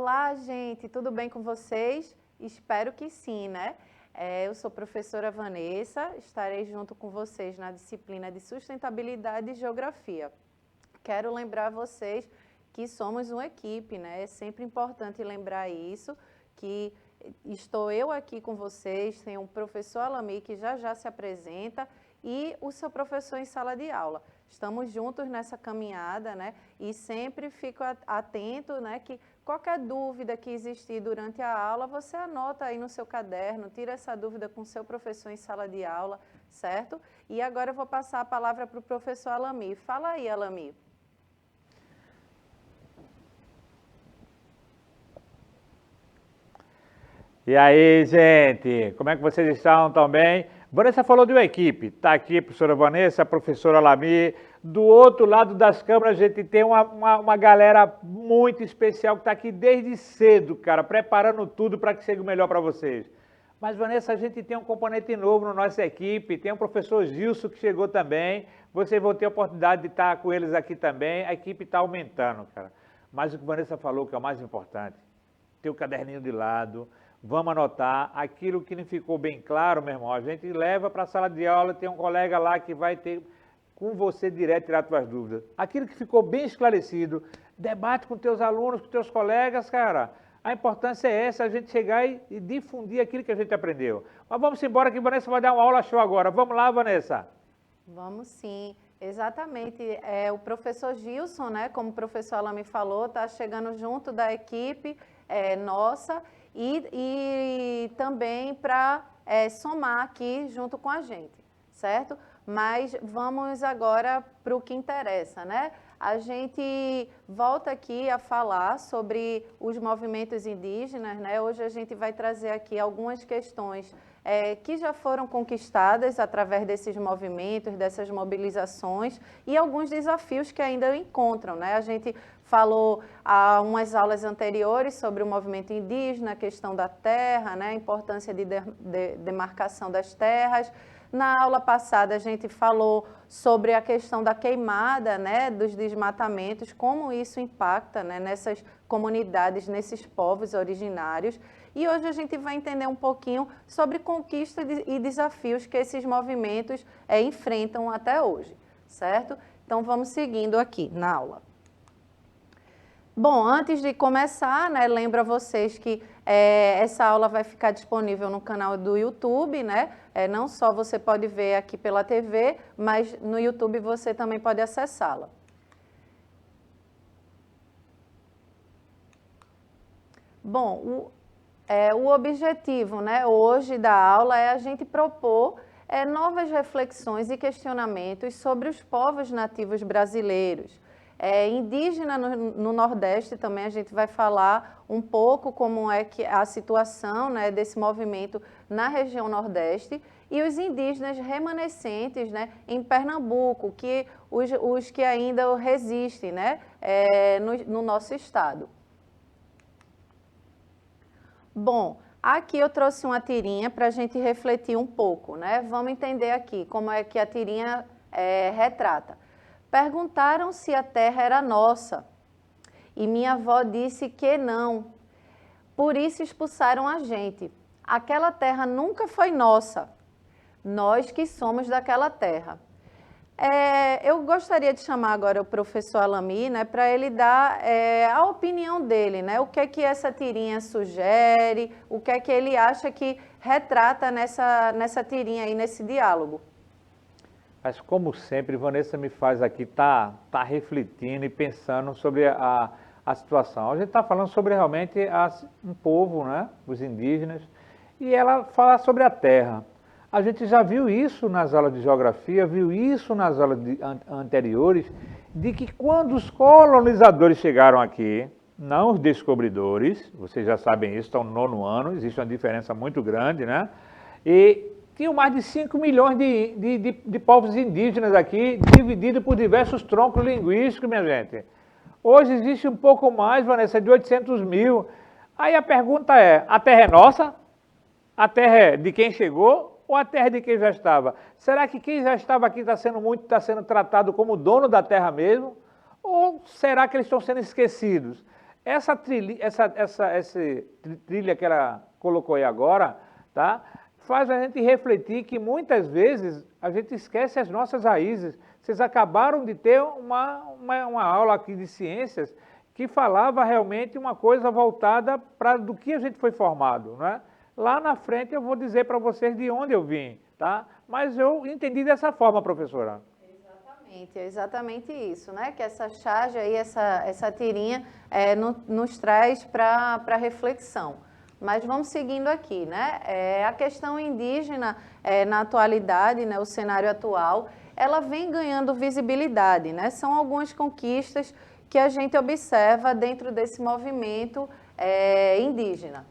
Olá, gente, tudo bem com vocês? Espero que sim, né? Eu sou professora Vanessa, estarei junto com vocês na disciplina de Sustentabilidade e Geografia. Quero lembrar vocês que somos uma equipe, né? É sempre importante lembrar isso, que estou eu aqui com vocês, tem um professor Alami que já se apresenta e o seu professor em sala de aula. Estamos juntos nessa caminhada, né? E sempre fico atento, né? Que qualquer dúvida que existir durante a aula, você anota aí no seu caderno, tira essa dúvida com o seu professor em sala de aula, certo? E agora eu vou passar a palavra para o professor Alami. Fala aí, Alami. E aí, gente, como é que vocês estão? Tão bem? Vanessa falou de uma equipe, está aqui a professora Vanessa, a professora Alami. Do outro lado das câmeras, a gente tem uma galera muito especial que está aqui desde cedo, cara, preparando tudo para que chegue o melhor para vocês. Mas, Vanessa, a gente tem um componente novo na nossa equipe, tem o professor Gilson que chegou também. Vocês vão ter a oportunidade de estar com eles aqui também, a equipe está aumentando, cara. Mas o que a Vanessa falou que é o mais importante, ter o caderninho de lado. Vamos anotar aquilo que não ficou bem claro, meu irmão. A gente leva para a sala de aula, tem um colega lá que vai ter com você direto tirar suas dúvidas. Aquilo que ficou bem esclarecido, debate com teus alunos, com teus colegas, cara. A importância é essa, a gente chegar e difundir aquilo que a gente aprendeu. Mas vamos embora que a Vanessa vai dar uma aula show agora. Vamos lá, Vanessa? Vamos sim, exatamente. O professor Gilson, né, como o professor Alami falou, está chegando junto da equipe nossa e também para somar aqui junto com a gente, certo? Mas vamos agora para o que interessa, né? A gente volta aqui a falar sobre os movimentos indígenas, né? Hoje a gente vai trazer aqui algumas questões que já foram conquistadas através desses movimentos, dessas mobilizações e alguns desafios que ainda encontram, né? A gente falou há umas aulas anteriores sobre o movimento indígena, a questão da terra, né? A importância de demarcação das terras. Na aula passada a gente falou sobre a questão da queimada, né, dos desmatamentos, como isso impacta, né, nessas comunidades, nesses povos originários. E hoje a gente vai entender um pouquinho sobre conquistas e desafios que esses movimentos enfrentam até hoje, certo? Então vamos seguindo aqui na aula. Bom, antes de começar, né, lembro a vocês que essa aula vai ficar disponível no canal do YouTube, né? Não só você pode ver aqui pela TV, mas no YouTube você também pode acessá-la. Bom, o objetivo, né, hoje da aula é a gente propor novas reflexões e questionamentos sobre os povos nativos brasileiros. Indígena no Nordeste também a gente vai falar um pouco como é que a situação, né, desse movimento na região Nordeste e os indígenas remanescentes, né, em Pernambuco, que os que ainda resistem, né, no nosso estado. Bom, aqui eu trouxe uma tirinha para a gente refletir um pouco, né? Vamos entender aqui como é que a tirinha retrata. Perguntaram se a terra era nossa e minha avó disse que não. Por isso expulsaram a gente. Aquela terra nunca foi nossa. Nós que somos daquela terra. Eu gostaria de chamar agora o professor Alami, né, para ele dar a opinião dele, né, o que é que essa tirinha sugere, o que é que ele acha que retrata nessa tirinha aí, nesse diálogo. Mas como sempre, Vanessa me faz aqui tá refletindo e pensando sobre a situação. A gente está falando sobre realmente um povo, né, os indígenas, e ela fala sobre a terra. A gente já viu isso nas aulas de geografia, viu isso nas aulas anteriores, de que quando os colonizadores chegaram aqui, não os descobridores, vocês já sabem isso, estão no 9º ano, existe uma diferença muito grande, né? E tinham mais de 5 milhões de povos indígenas aqui, divididos por diversos troncos linguísticos, minha gente. Hoje existe um pouco mais, Vanessa, de 800 mil. Aí a pergunta é, a terra é nossa? A terra é de quem chegou? Ou a terra de quem já estava? Será que quem já estava aqui está sendo tratado como dono da terra mesmo? Ou será que eles estão sendo esquecidos? essa trilha que ela colocou aí agora, tá? Faz a gente refletir que muitas vezes a gente esquece as nossas raízes. Vocês acabaram de ter uma aula aqui de ciências que falava realmente uma coisa voltada para do que a gente foi formado, né? Lá na frente eu vou dizer para vocês de onde eu vim, tá? Mas eu entendi dessa forma, professora. Exatamente, é exatamente isso, né? Que essa charge aí, essa tirinha nos traz para reflexão. Mas vamos seguindo aqui, né? A questão indígena, na atualidade, né, o cenário atual, ela vem ganhando visibilidade, né? São algumas conquistas que a gente observa dentro desse movimento indígena.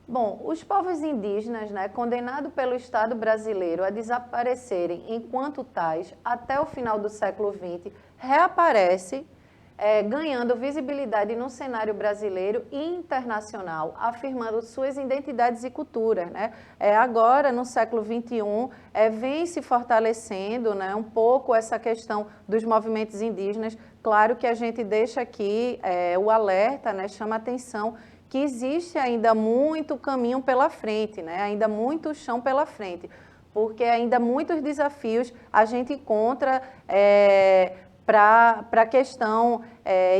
Bom, os povos indígenas, né, condenados pelo Estado brasileiro a desaparecerem enquanto tais até o final do século XX, reaparece ganhando visibilidade no cenário brasileiro e internacional, afirmando suas identidades e culturas, né? Agora, no século XXI, vem se fortalecendo, né, um pouco essa questão dos movimentos indígenas. Claro que a gente deixa aqui o alerta, né, chama a atenção que existe ainda muito caminho pela frente, né? Ainda muito chão pela frente, porque ainda muitos desafios a gente encontra para a questão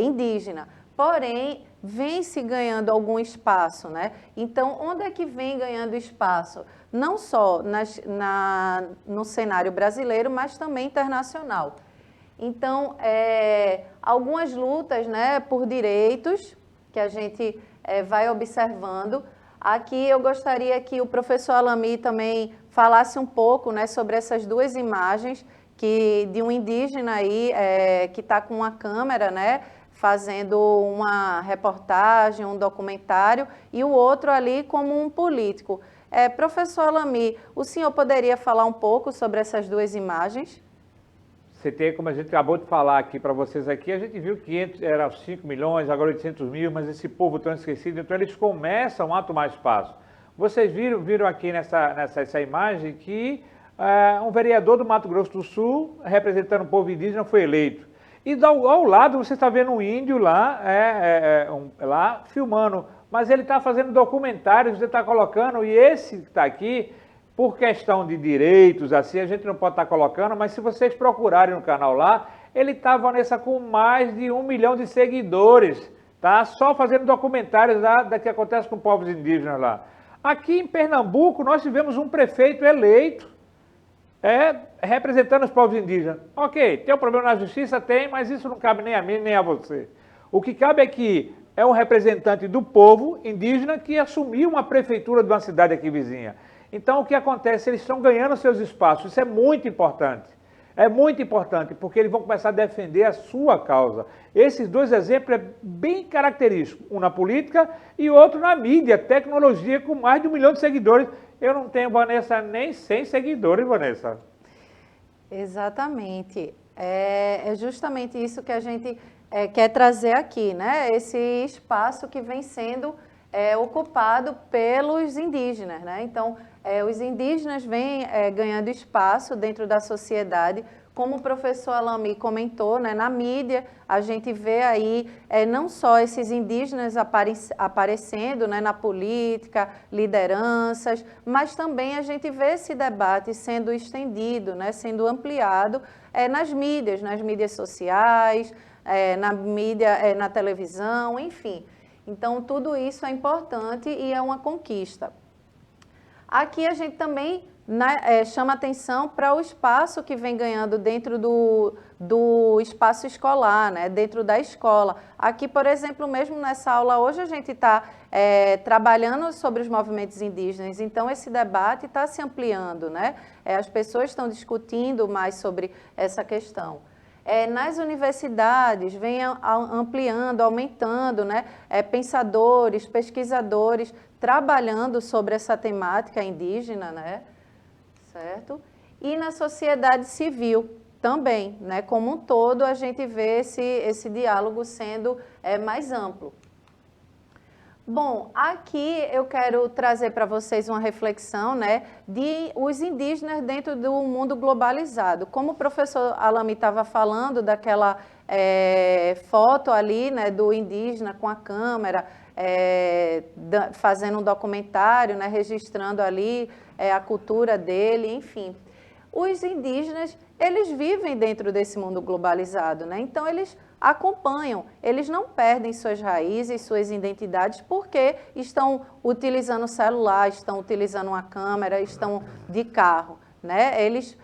indígena. Porém, vem se ganhando algum espaço, né? Então, onde é que vem ganhando espaço? Não só no cenário brasileiro, mas também internacional. Então, algumas lutas, né, por direitos que a gente vai observando. Aqui eu gostaria que o professor Alami também falasse um pouco, né, sobre essas duas imagens de um indígena aí que está com uma câmera, né, fazendo uma reportagem, um documentário, e o outro ali como um político. Professor Alami, o senhor poderia falar um pouco sobre essas duas imagens? Você tem, como a gente acabou de falar aqui para vocês aqui, a gente viu que era 5 milhões, agora 800 mil, mas esse povo tão esquecido, então eles começam a tomar espaço. Vocês viram aqui nessa imagem que um vereador do Mato Grosso do Sul, representando o povo indígena, foi eleito. E ao lado você está vendo um índio lá, lá filmando, mas ele está fazendo documentários, você está colocando, e esse que está aqui, por questão de direitos, assim, a gente não pode estar colocando, mas se vocês procurarem no canal lá, ele está, Vanessa, com mais de 1 milhão de seguidores, tá? Só fazendo documentários da que acontece com povos indígenas lá. Aqui em Pernambuco, nós tivemos um prefeito eleito, representando os povos indígenas. Ok, tem um problema na justiça? Tem, mas isso não cabe nem a mim, nem a você. O que cabe é que é um representante do povo indígena que assumiu uma prefeitura de uma cidade aqui vizinha. Então, o que acontece? Eles estão ganhando seus espaços, isso é muito importante. É muito importante, porque eles vão começar a defender a sua causa. Esses dois exemplos é bem característico, um na política e outro na mídia, tecnologia, com mais de 1 milhão de seguidores. Eu não tenho, Vanessa, nem 100 seguidores, Vanessa. Exatamente. É justamente isso que a gente quer trazer aqui, né? Esse espaço que vem sendo ocupado pelos indígenas, né? Então, os indígenas vêm ganhando espaço dentro da sociedade, como o professor Alami comentou, né? Na mídia a gente vê aí não só esses indígenas aparecendo, né, na política, lideranças, mas também a gente vê esse debate sendo estendido, né, sendo ampliado nas mídias sociais, na mídia, na televisão, enfim. Então, tudo isso é importante e é uma conquista. Aqui a gente também chama atenção para o espaço que vem ganhando dentro do espaço escolar, né? Dentro da escola. Aqui, por exemplo, mesmo nessa aula hoje, a gente está trabalhando sobre os movimentos indígenas, então esse debate está se ampliando, né? As pessoas estão discutindo mais sobre essa questão. Nas universidades, vem ampliando, aumentando, né? Pensadores, pesquisadores, trabalhando sobre essa temática indígena, né? Certo? E na sociedade civil também, né? Como um todo, a gente vê esse diálogo sendo mais amplo. Bom, aqui eu quero trazer para vocês uma reflexão, né, de os indígenas dentro do mundo globalizado. Como o professor Alami estava falando daquela foto ali, né, do indígena com a câmera, fazendo um documentário, né, registrando ali a cultura dele, enfim. Os indígenas, eles vivem dentro desse mundo globalizado, né? Então eles acompanham, eles não perdem suas raízes, suas identidades, porque estão utilizando o celular, estão utilizando uma câmera, estão de carro, né? Eles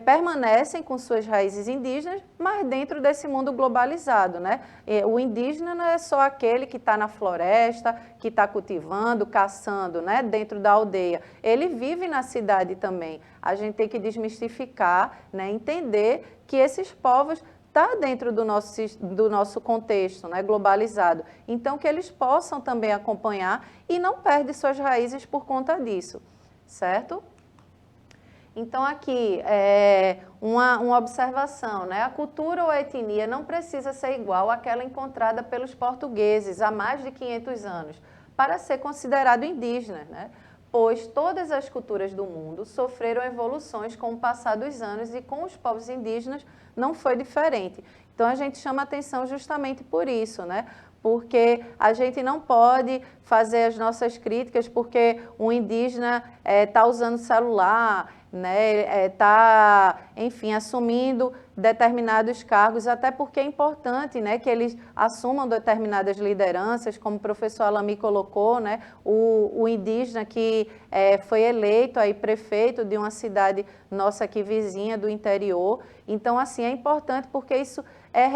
permanecem com suas raízes indígenas, mas dentro desse mundo globalizado, né? O indígena não é só aquele que está na floresta, que está cultivando, caçando, né? Dentro da aldeia. Ele vive na cidade também. A gente tem que desmistificar, né? Entender que esses povos estão dentro do nosso contexto, né? Globalizado. Então, que eles possam também acompanhar e não perdem suas raízes por conta disso, certo? Então, aqui, uma observação, né? A cultura ou a etnia não precisa ser igual àquela encontrada pelos portugueses há mais de 500 anos para ser considerado indígena, né? Pois todas as culturas do mundo sofreram evoluções com o passar dos anos e com os povos indígenas não foi diferente. Então, a gente chama atenção justamente por isso, né? Porque a gente não pode fazer as nossas críticas porque um indígena está usando celular, né, enfim, assumindo determinados cargos, até porque é importante, né, que eles assumam determinadas lideranças, como o professor Alami colocou, né, o indígena que foi eleito aí prefeito de uma cidade nossa aqui vizinha do interior. Então, assim, é importante porque isso é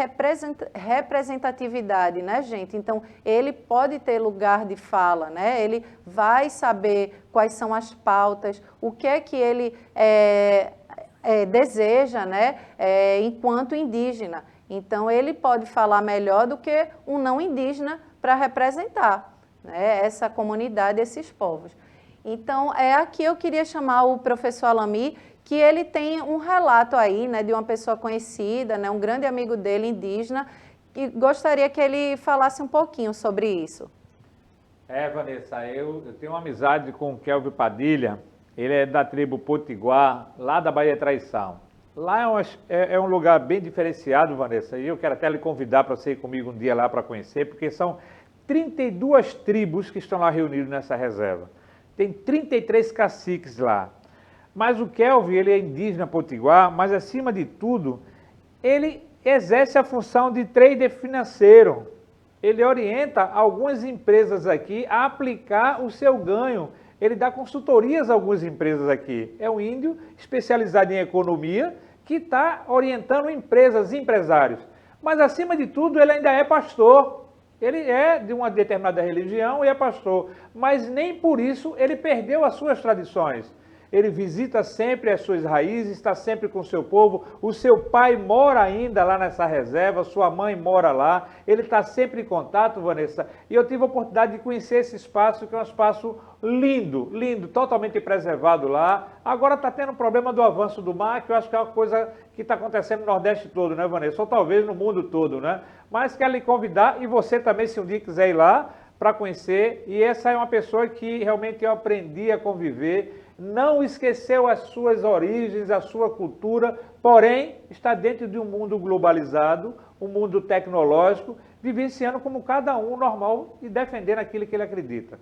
representatividade, né, gente? Então, ele pode ter lugar de fala, né? Ele vai saber quais são as pautas, o que é que ele deseja, né, enquanto indígena. Então, ele pode falar melhor do que um não indígena para representar, né, essa comunidade, esses povos. Então, aqui eu queria chamar o professor Alami, que ele tem um relato aí, né, de uma pessoa conhecida, né, um grande amigo dele, indígena, e gostaria que ele falasse um pouquinho sobre isso. Vanessa, eu tenho uma amizade com o Kelvin Padilha, ele é da tribo Potiguar, lá da Bahia Traição. Lá é um lugar bem diferenciado, Vanessa, e eu quero até lhe convidar para você ir comigo um dia lá para conhecer, porque são 32 tribos que estão lá reunidas nessa reserva. Tem 33 caciques lá. Mas o Kelvin, ele é indígena potiguar, mas acima de tudo, ele exerce a função de trader financeiro. Ele orienta algumas empresas aqui a aplicar o seu ganho. Ele dá consultorias a algumas empresas aqui. É um índio especializado em economia que está orientando empresas, empresários. Mas acima de tudo, ele ainda é pastor. Ele é de uma determinada religião e é pastor. Mas nem por isso ele perdeu as suas tradições. Ele visita sempre as suas raízes, está sempre com o seu povo. O seu pai mora ainda lá nessa reserva, sua mãe mora lá. Ele está sempre em contato, Vanessa. E eu tive a oportunidade de conhecer esse espaço, que é um espaço lindo, lindo, totalmente preservado lá. Agora está tendo um problema do avanço do mar, que eu acho que é uma coisa que está acontecendo no Nordeste todo, né, Vanessa? Ou talvez no mundo todo, né? Mas quero lhe convidar, e você também, se um dia quiser ir lá, para conhecer. E essa é uma pessoa que realmente eu aprendi a conviver, não esqueceu as suas origens, a sua cultura, porém está dentro de um mundo globalizado, um mundo tecnológico, vivenciando como cada um normal e defendendo aquilo que ele acredita.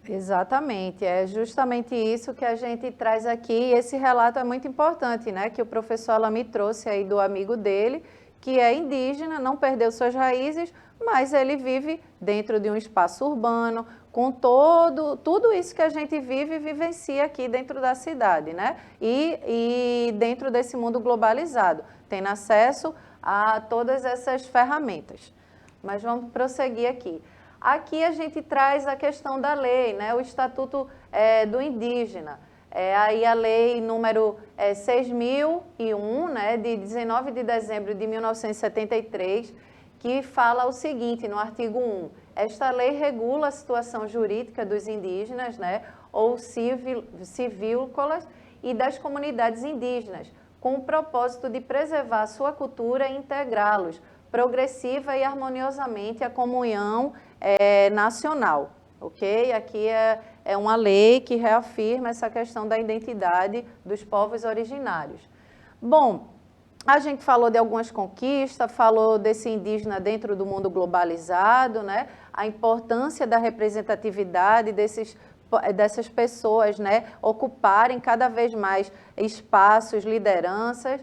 Exatamente, é justamente isso que a gente traz aqui. Esse relato é muito importante, né, que o professor Alami trouxe aí do amigo dele, que é indígena, não perdeu suas raízes, mas ele vive dentro de um espaço urbano, com tudo isso que a gente vive e vivencia aqui dentro da cidade, né? E dentro desse mundo globalizado, tem acesso a todas essas ferramentas. Mas vamos prosseguir aqui. Aqui a gente traz a questão da lei, né? O Estatuto do Indígena. Aí a lei número 6.001, né, de 19 de dezembro de 1973, que fala o seguinte, no artigo 1, esta lei regula a situação jurídica dos indígenas, né, ou civícolas e das comunidades indígenas, com o propósito de preservar a sua cultura e integrá-los progressiva e harmoniosamente a comunhão nacional, ok? Aqui é uma lei que reafirma essa questão da identidade dos povos originários. Bom, a gente falou de algumas conquistas, falou desse indígena dentro do mundo globalizado, né? A importância da representatividade dessas pessoas, né? Ocuparem cada vez mais espaços, lideranças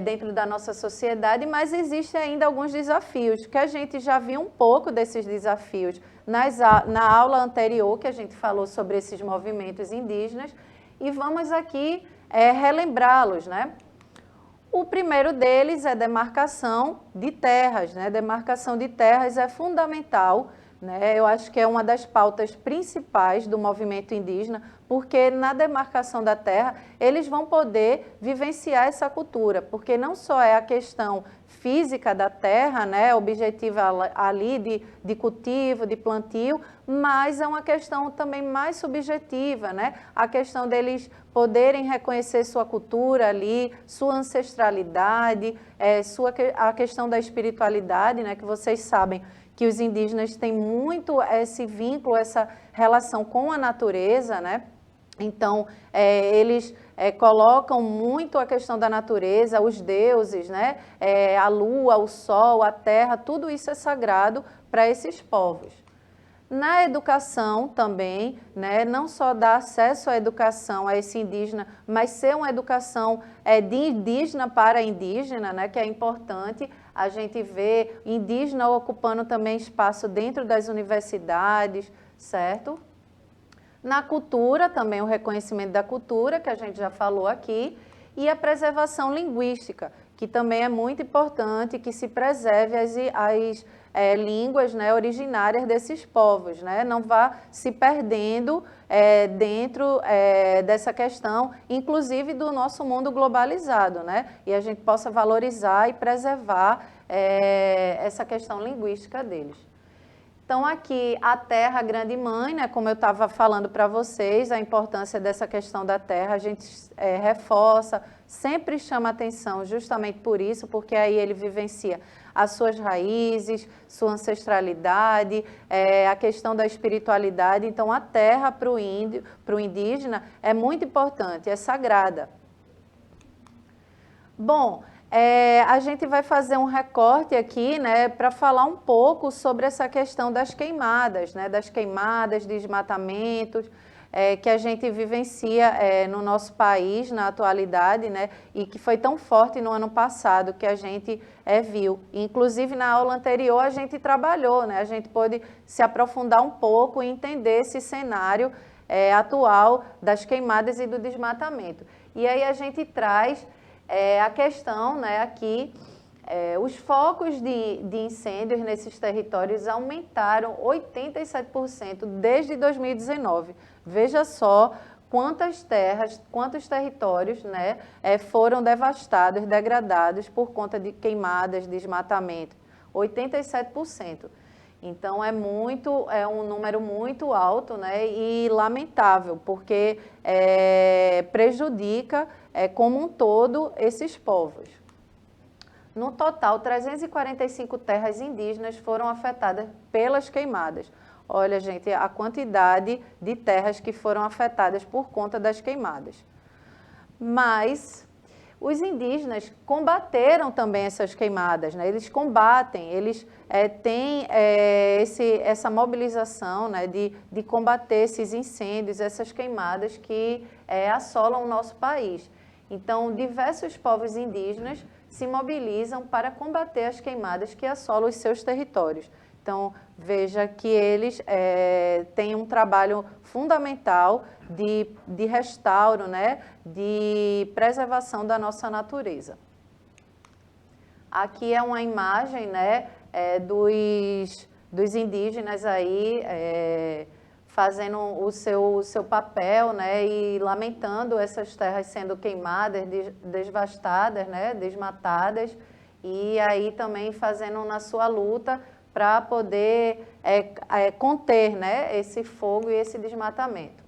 dentro da nossa sociedade, mas existem ainda alguns desafios, que a gente já viu um pouco desses desafios na aula anterior, que a gente falou sobre esses movimentos indígenas, e vamos aqui relembrá-los, né? O primeiro deles é demarcação de terras, né? Demarcação de terras é fundamental, né? Eu acho que é uma das pautas principais do movimento indígena, porque na demarcação da terra eles vão poder vivenciar essa cultura, porque não só é a questão física da terra, né, objetiva ali de cultivo, de plantio, mas é uma questão também mais subjetiva, né, a questão deles poderem reconhecer sua cultura ali, sua ancestralidade, a questão da espiritualidade, né, que vocês sabem que os indígenas têm muito esse vínculo, essa relação com a natureza, né? Então, eles colocam muito a questão da natureza, os deuses, né? A lua, o sol, a terra, tudo isso é sagrado para esses povos. Na educação também, né? Não só dar acesso à educação a esse indígena, mas ser uma educação de indígena para indígena, né? Que é importante. A gente vê indígena ocupando também espaço dentro das universidades, certo? Na cultura, também o reconhecimento da cultura, que a gente já falou aqui, e a preservação linguística, que também é muito importante que se preserve as línguas, né, originárias desses povos, né? Não vá se perdendo dentro dessa questão, inclusive do nosso mundo globalizado, né? E a gente possa valorizar e preservar essa questão linguística deles. Então, aqui, a terra, grande mãe, né, como eu estava falando para vocês, a importância dessa questão da terra, a gente reforça, sempre chama atenção justamente por isso, porque aí ele vivencia as suas raízes, sua ancestralidade, a questão da espiritualidade. Então, a terra para o indígena é muito importante, é sagrada. Bom, a gente vai fazer um recorte aqui, né, para falar um pouco sobre essa questão das queimadas, né, desmatamentos, que a gente vivencia no nosso país, na atualidade, né, e que foi tão forte no ano passado que a gente viu. Inclusive, na aula anterior, a gente trabalhou, né, a gente pôde se aprofundar um pouco e entender esse cenário atual das queimadas e do desmatamento. E aí a gente traz a questão, né, aqui, os focos de incêndios nesses territórios aumentaram 87% desde 2019. Veja só quantas terras, quantos territórios, né, foram devastados, degradados por conta de queimadas, desmatamento. 87%. Então, é um número muito alto, né, e lamentável, porque prejudica como um todo esses povos. No total, 345 terras indígenas foram afetadas pelas queimadas. Olha, gente, a quantidade de terras que foram afetadas por conta das queimadas. Mas os indígenas combateram também essas queimadas, né? Eles combatem, eles têm essa mobilização, né, de combater esses incêndios, essas queimadas que assolam o nosso país. Então, diversos povos indígenas se mobilizam para combater as queimadas que assolam os seus territórios. Então, veja que eles têm um trabalho fundamental de restauro, né, de preservação da nossa natureza. Aqui é uma imagem, né, dos indígenas aí fazendo o seu papel, né, e lamentando essas terras sendo queimadas, devastadas, né, desmatadas, e aí também fazendo na sua luta para poder conter, né, esse fogo e esse desmatamento.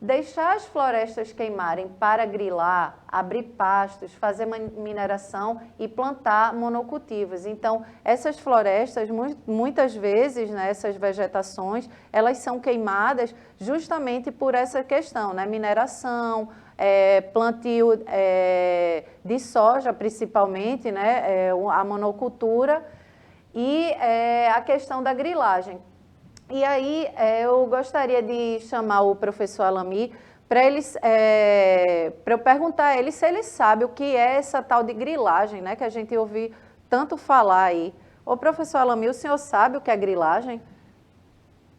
deixar as florestas queimarem para grilar, abrir pastos, fazer mineração e plantar monocultivos. Então, essas florestas, muitas vezes, né, essas vegetações, elas são queimadas justamente por essa questão, né, mineração, plantio de soja, principalmente, né, a monocultura e a questão da grilagem. E aí, eu gostaria de chamar o professor Alami para eu perguntar a ele se ele sabe o que é essa tal de grilagem, né, que a gente ouviu tanto falar aí. Ô, professor Alami, o senhor sabe o que é grilagem?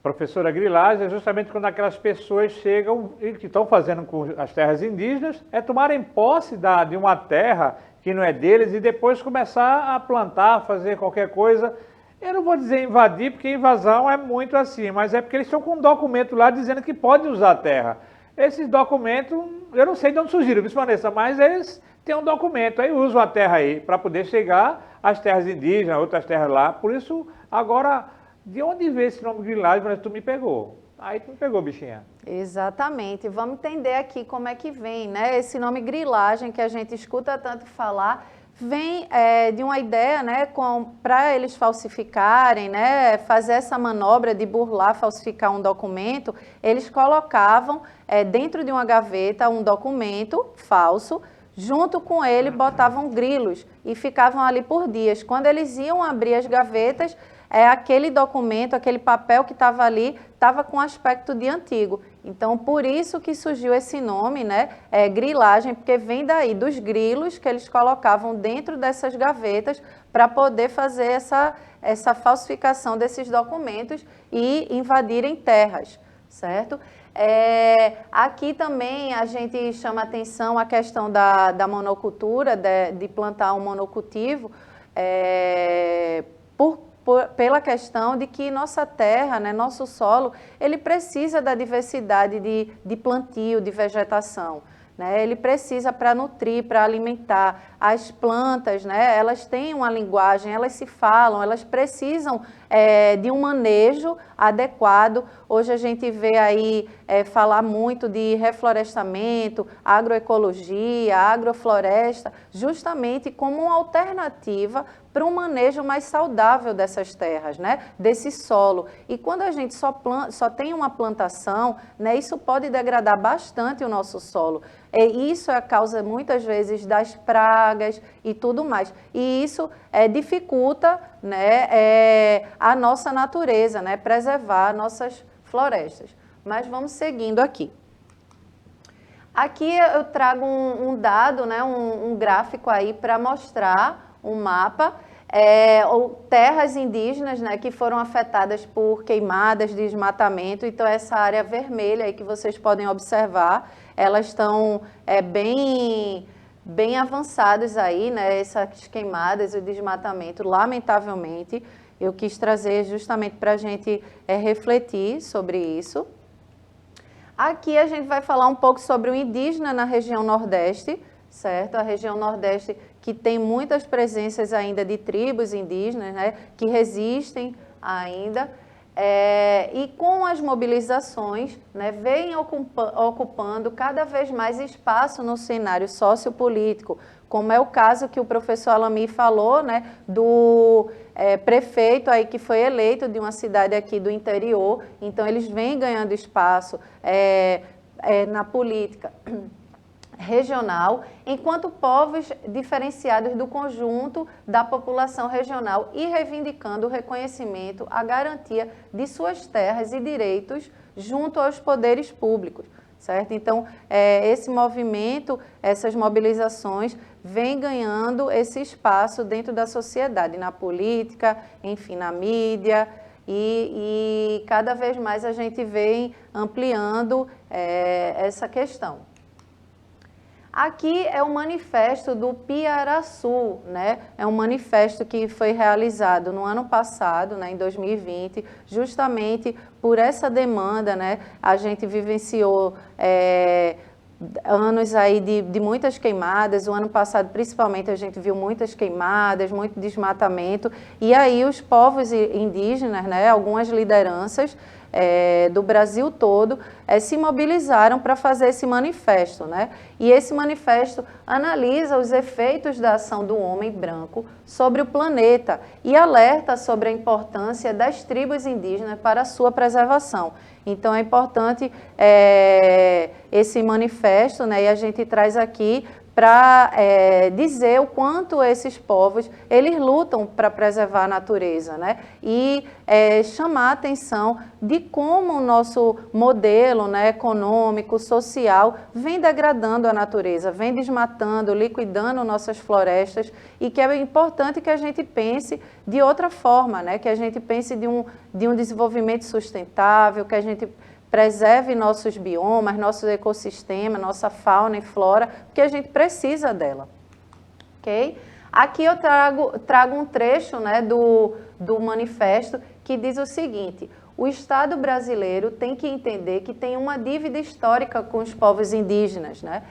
Professora, grilagem é justamente quando aquelas pessoas chegam e que estão fazendo com as terras indígenas, tomarem posse de uma terra que não é deles e depois começar a plantar, fazer qualquer coisa. Eu não vou dizer invadir, porque invasão é muito assim, mas é porque eles estão com um documento lá dizendo que pode usar a terra. Esses documentos, eu não sei de onde surgiram, viu, Vanessa, mas eles têm um documento, aí usam a terra aí para poder chegar às terras indígenas, outras terras lá. Por isso, agora, de onde veio esse nome grilagem, mas tu me pegou. Aí tu me pegou, bichinha. Exatamente. Vamos entender aqui como é que vem, né? Esse nome grilagem que a gente escuta tanto falar, vem de uma ideia, né, para eles falsificarem, né, fazer essa manobra de burlar, falsificar um documento, eles colocavam dentro de uma gaveta um documento falso, junto com ele botavam grilos e ficavam ali por dias. Quando eles iam abrir as gavetas, aquele documento, aquele papel que estava ali, estava com aspecto de antigo. Então, por isso que surgiu esse nome, né, grilagem, porque vem daí, dos grilos que eles colocavam dentro dessas gavetas para poder fazer essa falsificação desses documentos e invadirem terras, certo? Aqui também a gente chama atenção a questão da monocultura, de plantar um monocultivo, pela questão de que nossa terra, né, nosso solo, ele precisa da diversidade de plantio, de vegetação, né? Ele precisa para nutrir, para alimentar. As plantas, né, elas têm uma linguagem, elas se falam, elas precisam de um manejo adequado. Hoje a gente vê aí falar muito de reflorestamento, agroecologia, agrofloresta, justamente como uma alternativa para um manejo mais saudável dessas terras, né, desse solo. E quando a gente só tem uma plantação, né, isso pode degradar bastante o nosso solo. E isso é a causa, muitas vezes, das pragas e tudo mais. E isso dificulta, né, a nossa natureza, né, preservar nossas florestas. Mas vamos seguindo aqui. Aqui eu trago um dado, né, um gráfico aí para mostrar um mapa, ou terras indígenas, né, que foram afetadas por queimadas, desmatamento. Então, essa área vermelha aí que vocês podem observar, elas estão bem avançadas aí, né, essas queimadas e o desmatamento, lamentavelmente. Eu quis trazer justamente para a gente refletir sobre isso. Aqui a gente vai falar um pouco sobre o indígena na região Nordeste, certo? A região Nordeste que tem muitas presenças ainda de tribos indígenas, né, que resistem ainda, e com as mobilizações, né, vem ocupando cada vez mais espaço no cenário sociopolítico, como é o caso que o professor Alami falou, né, do prefeito aí que foi eleito de uma cidade aqui do interior. Então eles vêm ganhando espaço na política regional, enquanto povos diferenciados do conjunto da população regional e reivindicando o reconhecimento, a garantia de suas terras e direitos junto aos poderes públicos, certo? Então, esse movimento, essas mobilizações, vem ganhando esse espaço dentro da sociedade, na política, enfim, na mídia, e cada vez mais a gente vem ampliando essa questão. Aqui é o manifesto do Piaraçu, né? É um manifesto que foi realizado no ano passado, né, em 2020, justamente por essa demanda, né? A gente vivenciou anos aí de muitas queimadas. O ano passado, principalmente, a gente viu muitas queimadas, muito desmatamento, e aí os povos indígenas, né, algumas lideranças, do Brasil todo se mobilizaram para fazer esse manifesto, né? E esse manifesto analisa os efeitos da ação do homem branco sobre o planeta e alerta sobre a importância das tribos indígenas para a sua preservação. Então é importante esse manifesto, né? E a gente traz aqui para dizer o quanto esses povos eles lutam para preservar a natureza, né? E chamar a atenção de como o nosso modelo, né, econômico, social, vem degradando a natureza, vem desmatando, liquidando nossas florestas, e que é importante que a gente pense de outra forma, né? Que a gente pense de um desenvolvimento sustentável, que a gente preserve nossos biomas, nossos ecossistemas, nossa fauna e flora, porque a gente precisa dela, ok? Aqui eu trago um trecho, né, do manifesto que diz o seguinte: o Estado brasileiro tem que entender que tem uma dívida histórica com os povos indígenas, né?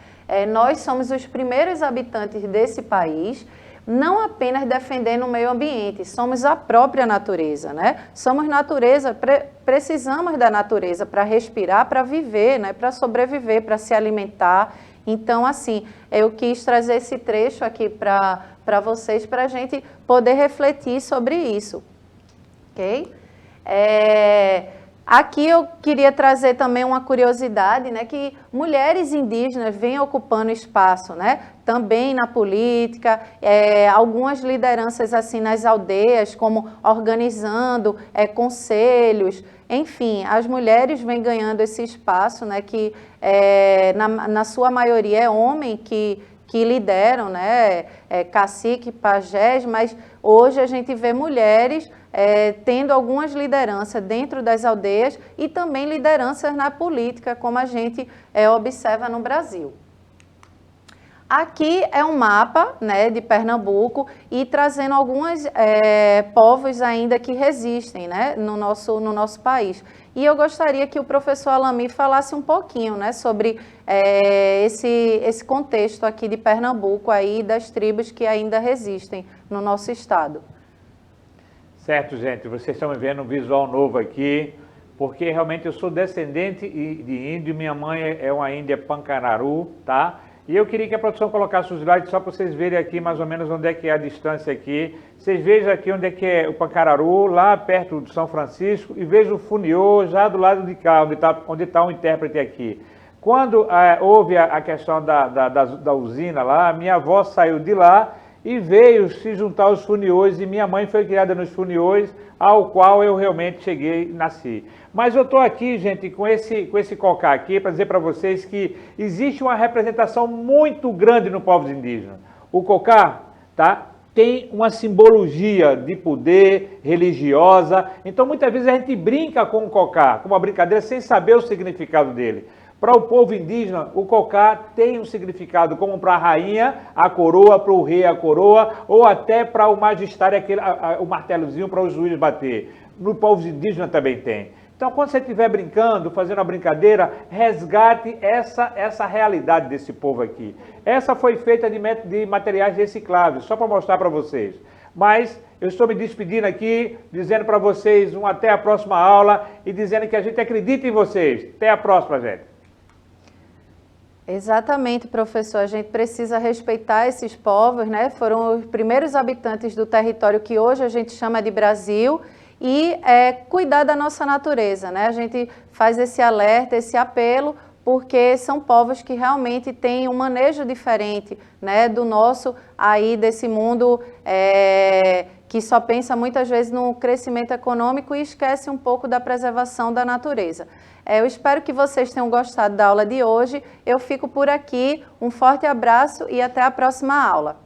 Nós somos os primeiros habitantes desse país, não apenas defendendo o meio ambiente, somos a própria natureza, né? Somos natureza, precisamos da natureza para respirar, para viver, né? Para sobreviver, para se alimentar. Então, assim, eu quis trazer esse trecho aqui para vocês, para a gente poder refletir sobre isso, ok? Aqui eu queria trazer também uma curiosidade, né, que mulheres indígenas vêm ocupando espaço, né, também na política, algumas lideranças assim nas aldeias, como organizando conselhos, enfim, as mulheres vêm ganhando esse espaço, né, que na sua maioria é homem que lideram, né, cacique, pajés, mas hoje a gente vê mulheres tendo algumas lideranças dentro das aldeias e também lideranças na política, como a gente observa no Brasil. Aqui é um mapa, né, de Pernambuco e trazendo alguns povos ainda que resistem, né, no nosso país. E eu gostaria que o professor Alami falasse um pouquinho, né, sobre esse contexto aqui de Pernambuco, aí, das tribos que ainda resistem no nosso estado. Certo, gente, vocês estão vendo um visual novo aqui, porque realmente eu sou descendente de índio, minha mãe é uma índia Pancararu, tá? E eu queria que a produção colocasse os slides só para vocês verem aqui mais ou menos onde é que é a distância aqui. Vocês vejam aqui onde é que é o Pancararu, lá perto de São Francisco, e vejam o Funiô já do lado de cá, onde tá o intérprete aqui. Quando houve a questão da usina lá, minha avó saiu de lá e veio se juntar aos Funiôs, e minha mãe foi criada nos Funiôs, ao qual eu realmente cheguei e nasci. Mas eu estou aqui, gente, com esse cocá aqui, para dizer para vocês que existe uma representação muito grande no povos indígenas. O cocá, tá, tem uma simbologia de poder religiosa, então muitas vezes a gente brinca com o cocá, com uma brincadeira, sem saber o significado dele. Para o povo indígena, o cocá tem um significado como para a rainha, a coroa, para o rei, a coroa, ou até para o magistério, o martelozinho para os juízes bater. No povo indígena também tem. Então, quando você estiver brincando, fazendo uma brincadeira, resgate essa realidade desse povo aqui. Essa foi feita de materiais recicláveis, só para mostrar para vocês. Mas eu estou me despedindo aqui, dizendo para vocês até a próxima aula e dizendo que a gente acredita em vocês. Até a próxima, gente. Exatamente, professor. A gente precisa respeitar esses povos, né? Foram os primeiros habitantes do território que hoje a gente chama de Brasil, e cuidar da nossa natureza, né? A gente faz esse alerta, esse apelo, porque são povos que realmente têm um manejo diferente, né, do nosso, aí desse mundo que só pensa muitas vezes no crescimento econômico e esquece um pouco da preservação da natureza. Eu espero que vocês tenham gostado da aula de hoje. Eu fico por aqui, um forte abraço e até a próxima aula.